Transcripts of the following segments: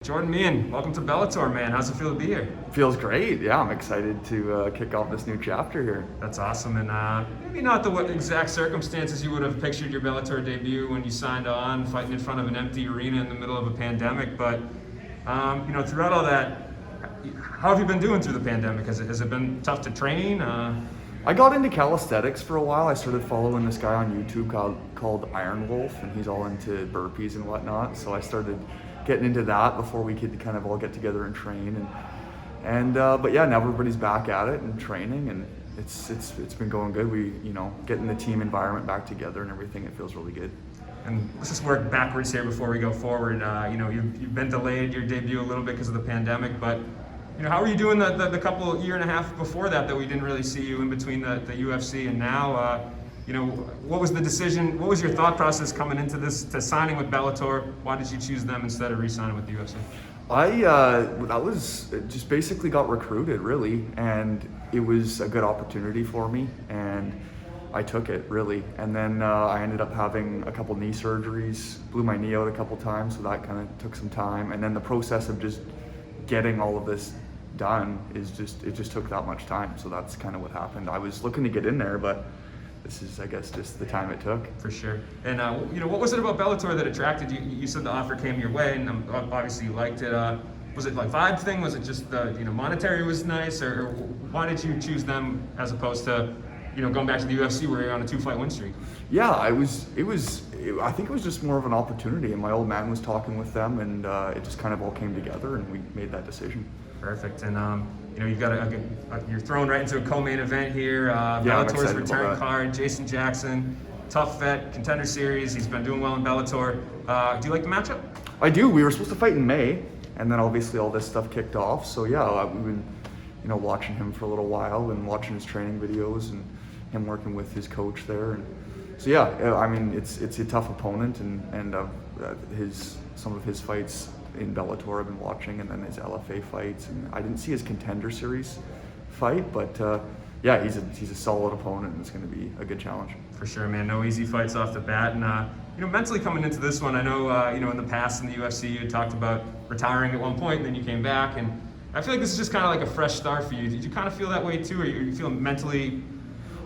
Jordan Meehan, welcome to Bellator, man. How's it feel to be here? Feels great. Yeah, I'm excited to kick off this new chapter here. That's awesome, and maybe not the exact circumstances you would have pictured your Bellator debut when you signed on, fighting in front of an empty arena in the middle of a pandemic. But throughout all that, how have you been doing through the pandemic? Has it been tough to train? I got into calisthenics for a while. I started following this guy on YouTube called Iron Wolf, and he's all into burpees and whatnot. So I started getting into that before we could kind of all get together and train. But yeah, now everybody's back at it and training, and it's been going good. We getting the team environment back together and everything. It feels really good. And let's just work backwards here before we go forward. You've been delayed your debut a little bit because of the pandemic, but how were you doing the couple year and a half before that we didn't really see you in between the UFC and now? What was the decision? What was your thought process coming into this, to signing with Bellator? Why did you choose them instead of re-signing with the UFC? That was just basically got recruited really, and it was a good opportunity for me, and I took it really. And then I ended up having a couple knee surgeries, blew my knee out a couple times, so that kind of took some time. And then the process of just getting all of this done it just took that much time. So that's kind of what happened. I was looking to get in there, but this is, I guess, just the time it took. For sure. And what was it about Bellator that attracted you? You said the offer came your way, and obviously you liked it. Was it like vibe thing? Was it just the monetary was nice, or why did you choose them as opposed to going back to the UFC where you're on a 2-fight win streak? Yeah, I think it was just more of an opportunity, and my old man was talking with them, and it just kind of all came together, and we made that decision. Perfect. And you've got you're thrown right into a co-main event here. Bellator's return card, Jason Jackson, tough vet, contender series. He's been doing well in Bellator. Do you like the matchup? I do. We were supposed to fight in May, and then obviously all this stuff kicked off. So yeah, we've been watching him for a little while and watching his training videos and him working with his coach there. And so yeah, I mean it's a tough opponent, and some of his fights in Bellator I've been watching, and then his LFA fights, and I didn't see his contender series fight, but yeah, he's a solid opponent, and it's going to be a good challenge. For sure, man. No easy fights off the bat, and mentally coming into this one, I know in the past in the UFC you had talked about retiring at one point, and then you came back, and I feel like this is just kind of like a fresh start for you. Did you kind of feel that way too, or you feel mentally?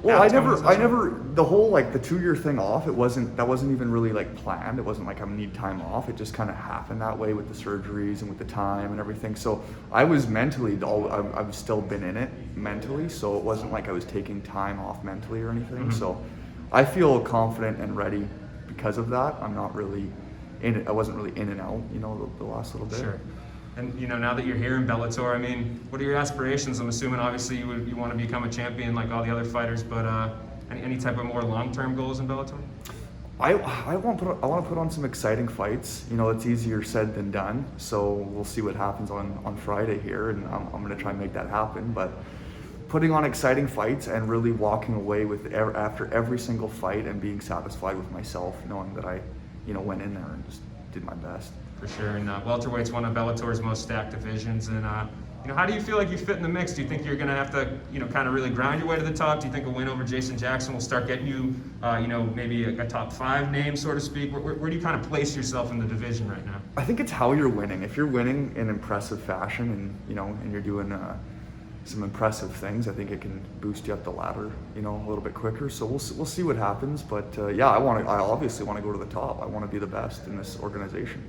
Well, I never, the whole the 2-year thing off, that wasn't even really planned. It wasn't like I need time off. It just kind of happened that way with the surgeries and with the time and everything. So I was mentally, I've still been in it mentally. So it wasn't like I was taking time off mentally or anything. Mm-hmm. So I feel confident and ready because of that. I'm not really in it. I wasn't really in and out, the last little bit. Sure. And now that you're here in Bellator, I mean, what are your aspirations? I'm assuming obviously you want to become a champion like all the other fighters, but any type of more long-term goals in Bellator? I want to put on some exciting fights. It's easier said than done. So we'll see what happens on Friday here, and I'm going to try and make that happen. But putting on exciting fights and really walking away after every single fight and being satisfied with myself, knowing that I went in there and just did my best. For sure, and welterweight's one of Bellator's most stacked divisions, and how do you feel like you fit in the mix? Do you think you're going to have to kind of really grind your way to the top? Do you think a win over Jason Jackson will start getting you maybe a top 5 name, so to speak? Where do you kind of place yourself in the division right now? I think it's how you're winning. If you're winning in impressive fashion and you're doing some impressive things, I think it can boost you up the ladder a little bit quicker. So we'll see what happens, but yeah, I obviously want to go to the top. I want to be the best in this organization.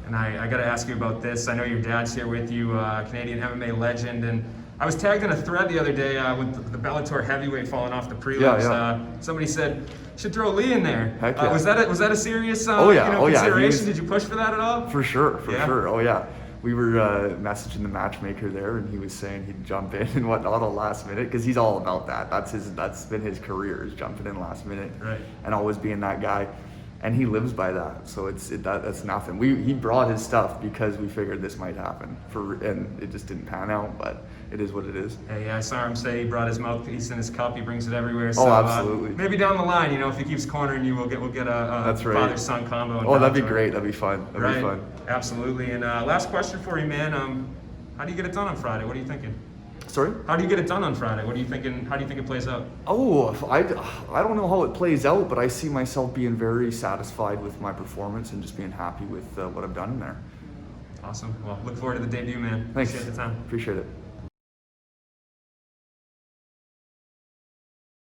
And I got to ask you about this. I know your dad's here with you, Canadian MMA legend, and I was tagged in a thread the other day with the Bellator heavyweight falling off the prelims. Yeah. Somebody said, should throw Lee in there. Heck yeah. Was that a serious consideration? Did you push for that at all? For sure. Oh yeah. We were messaging the matchmaker there, and he was saying he'd jump in and whatnot on last minute, because he's all about that. That's been his career, is jumping in last minute, right, and always being that guy. And he lives by that, so that's nothing. He brought his stuff because we figured this might happen, and it just didn't pan out, but it is what it is. Hey, I saw him say he brought his mouthpiece in his cup. He brings it everywhere. So, absolutely. Maybe down the line, if he keeps cornering you, we'll get a that's right, father-son combo. Oh, that'd be great. That'd be fun. That'd be fun. Absolutely. And last question for you, man. How do you get it done on Friday? What are you thinking? Sorry? How do you get it done on Friday? What are you thinking? How do you think it plays out? Oh, I don't know how it plays out, but I see myself being very satisfied with my performance and just being happy with what I've done in there. Awesome. Well, look forward to the debut, man. Thanks. Appreciate the time. Appreciate it.